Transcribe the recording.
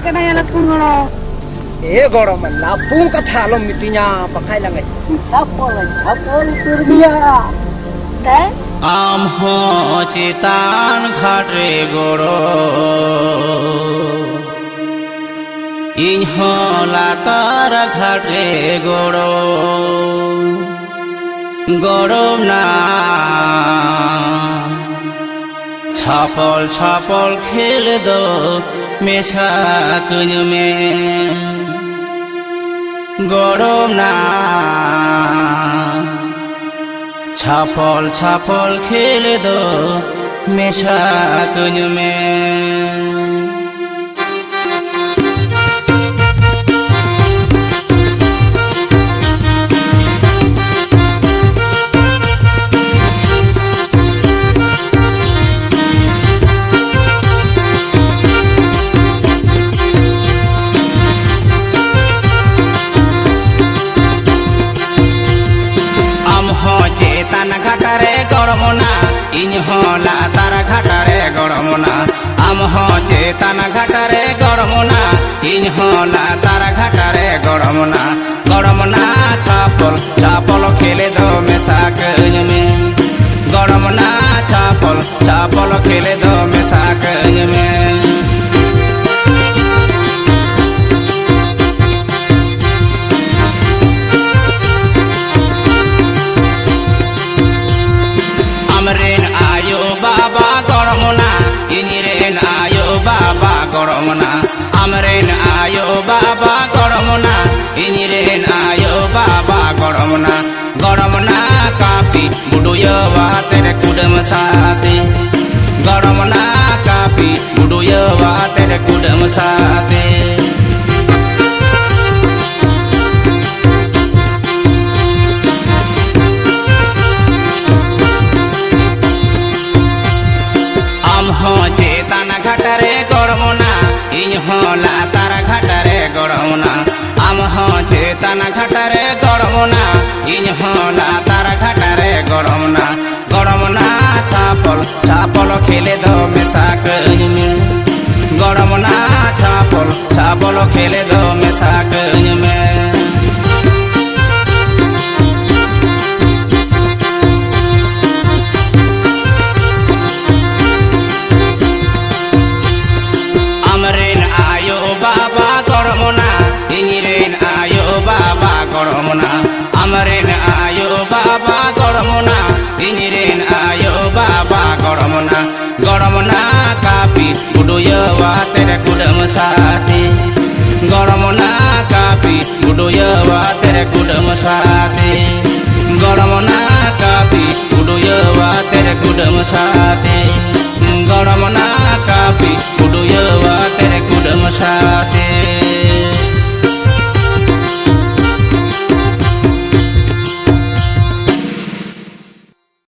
kena ya lapun ngono. Goro man lapung kata lo mitinya pakai langai. Chapol turbiya. Teh? Amho citan khatre goro Inho latar khatre goro Goro na छापल खेल दो मेशा कुन में गरम ना छापल खेल दो मेशा कुन में ताना घाटारे गरमना इनहला तारा घाटारे गरमना आम हे ताना घाटारे गरमना इनहला तारा घाटारे गरमना गरमना छापल खेले दो मेसाक में गरमना छापल खेले दो मेसाक में Amren ayo baba goromona iniren ayo baba goromona amren ayo baba goromona iniren ayo baba goromona goromona kapi buduya wa tere kudam saate goromona kapi buduya wa tere kudam saate हे ताना घाटारे गरमना इनहला तारा घाटारे गरमना आम हे ताना घाटारे गरमना इनहला तारा घाटारे गरमना गरमना छापल खेले दो मेसाक में गरमना छापल खेले दो मेसाक में baba goromona iniren ayo baba goromona amren ayo baba goromona iniren ayo baba goromona goromona kapi buduya wa tere kudam saate goromona kapi buduya wa tere kudam saate goromona kapi buduya wa tere kudam saate goromona kapi